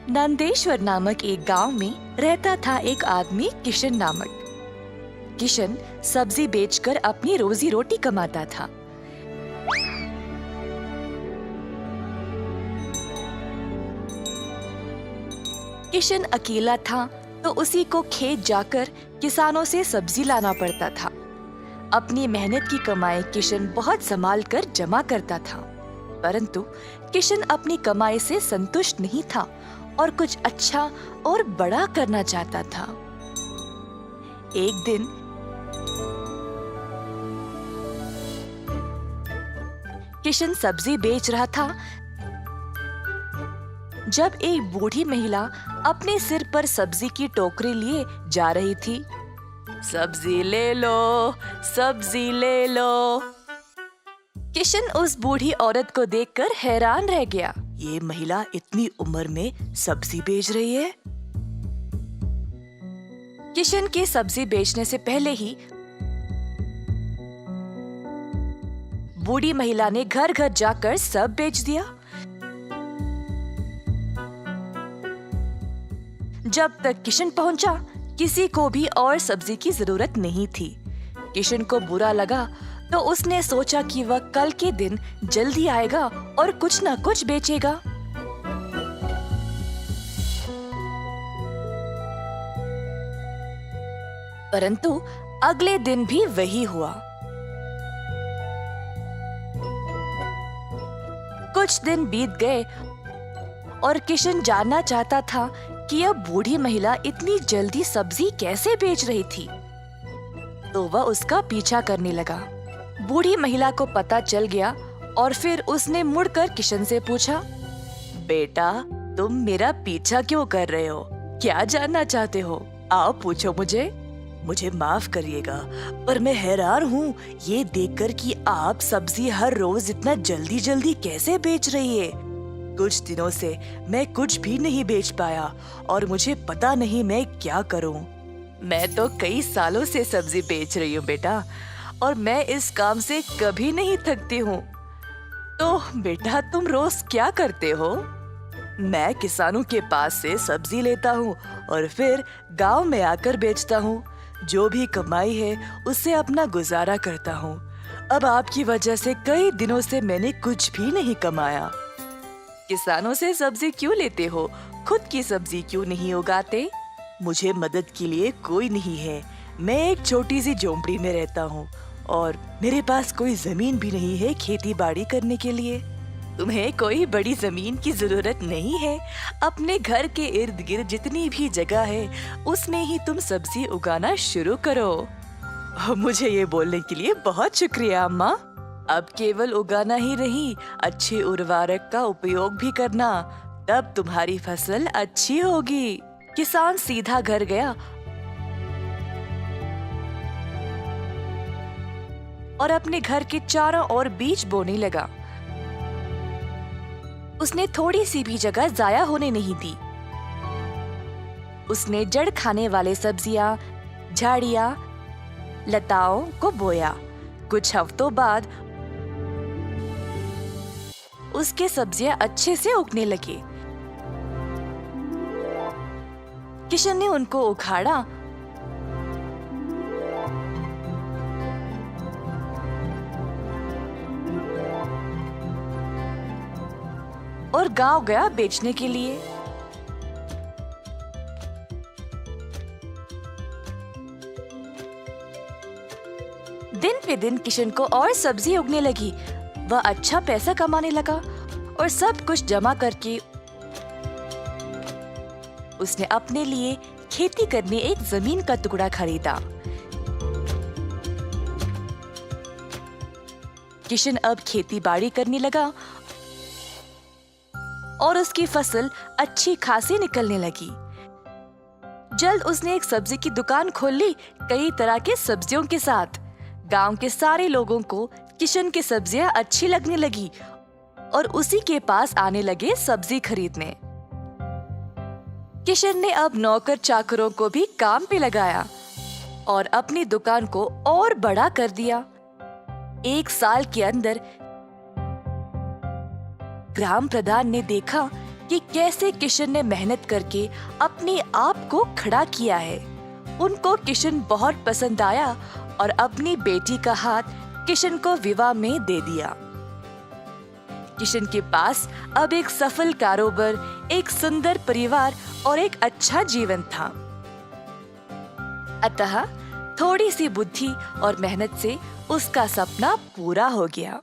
नंदेश्वर नामक एक गांव में रहता था एक आदमी किशन नामक। किशन सब्जी बेचकर अपनी रोजी रोटी कमाता था। किशन अकेला था तो उसी को खेत जाकर किसानों से सब्जी लाना पड़ता था। अपनी मेहनत की कमाई किशन बहुत संभाल कर जमा करता था, परंतु किशन अपनी कमाई से संतुष्ट नहीं था और कुछ अच्छा और बड़ा करना चाहता था। एक दिन किशन सब्जी बेच रहा था जब एक बूढ़ी महिला अपने सिर पर सब्जी की टोकरी लिए जा रही थी। सब्जी ले लो, सब्जी ले लो। किशन उस बूढ़ी औरत को देखकर हैरान रह गया। ये महिला इतनी उम्र में सब्जी बेच रही है। किशन के सब्जी बेचने से पहले ही बूढ़ी महिला ने घर घर जाकर सब बेच दिया। जब तक किशन पहुंचा, किसी को भी और सब्जी की जरूरत नहीं थी। किशन को बुरा लगा तो उसने सोचा कि वह कल के दिन जल्दी आएगा और कुछ न कुछ बेचेगा। परंतु अगले दिन भी वही हुआ। कुछ दिन बीत गए और किशन जानना चाहता था कि यह बूढ़ी महिला इतनी जल्दी सब्जी कैसे बेच रही थी, तो वह उसका पीछा करने लगा। बूढ़ी महिला को पता चल गया और फिर उसने मुड़कर किशन से पूछा, बेटा, तुम मेरा पीछा क्यों कर रहे हो? क्या जानना चाहते हो? आओ पूछो मुझे। मुझे माफ करिएगा, पर मैं हैरान हूँ ये देखकर कि आप सब्जी हर रोज इतना जल्दी जल्दी कैसे बेच रही है। कुछ दिनों से मैं कुछ भी नहीं बेच पाया और मुझे पता नहीं मैं क्या करूं। मैं तो कई सालों से सब्जी बेच रही हूँ बेटा, और मैं इस काम से कभी नहीं थकती हूँ। तो बेटा, तुम रोज क्या करते हो? मैं किसानों के पास से सब्जी लेता हूँ और फिर गांव में आकर बेचता हूँ। जो भी कमाई है उससे अपना गुजारा करता हूँ। अब आपकी वजह से कई दिनों से मैंने कुछ भी नहीं कमाया। किसानों से सब्जी क्यों लेते हो? खुद की सब्जी क्यों नहीं उगाते? मुझे मदद के लिए कोई नहीं है। मैं एक छोटी सी झोंपड़ी में रहता हूँ और मेरे पास कोई जमीन भी नहीं है खेती बाड़ी करने के लिए। तुम्हें कोई बड़ी जमीन की जरूरत नहीं है। अपने घर के इर्द गिर्द जितनी भी जगह है उसमें ही तुम सब्जी उगाना शुरू करो। मुझे ये बोलने के लिए बहुत शुक्रिया अम्मा। अब केवल उगाना ही नहीं, अच्छे उर्वरक का उपयोग भी करना, तब तुम्हारी फसल अच्छी होगी। किसान सीधा घर गया और अपने घर के चारों ओर बीज बोने लगा। उसने थोड़ी सी भी जगह जाया होने नहीं दी। उसने जड़ खाने वाले सब्जियां, झाड़ियां, लताओं को बोया। कुछ हफ्तों बाद उसके सब्जियां अच्छे से उगने लगे। किशन ने उनको उखाड़ा और गांव गया बेचने के लिए। दिन पे दिन किशन को और सब्जी उगने लगी। वह अच्छा पैसा कमाने लगा और सब कुछ जमा करके उसने अपने लिए खेती करने एक जमीन का टुकड़ा खरीदा। किशन अब खेती बाड़ी करने लगा और उसकी फसल अच्छी खासी निकलने लगी। जल्द उसने एक सब्जी की दुकान खोल ली, कई तरह के सब्जियों के साथ। गांव के सारे लोगों को किशन की सब्जियां अच्छी लगने लगी और उसी के पास आने लगे सब्जी खरीदने। किशन ने अब नौकर चाकरों को भी काम पे लगाया और अपनी दुकान को और बड़ा कर दिया। एक साल के अंदर ग्राम प्रधान ने देखा कि कैसे किशन ने मेहनत करके अपने आप को खड़ा किया है। उनको किशन बहुत पसंद आया और अपनी बेटी का हाथ किशन को विवाह में दे दिया। किशन के पास अब एक सफल कारोबार, एक सुंदर परिवार और एक अच्छा जीवन था। अतः थोड़ी सी बुद्धि और मेहनत से उसका सपना पूरा हो गया।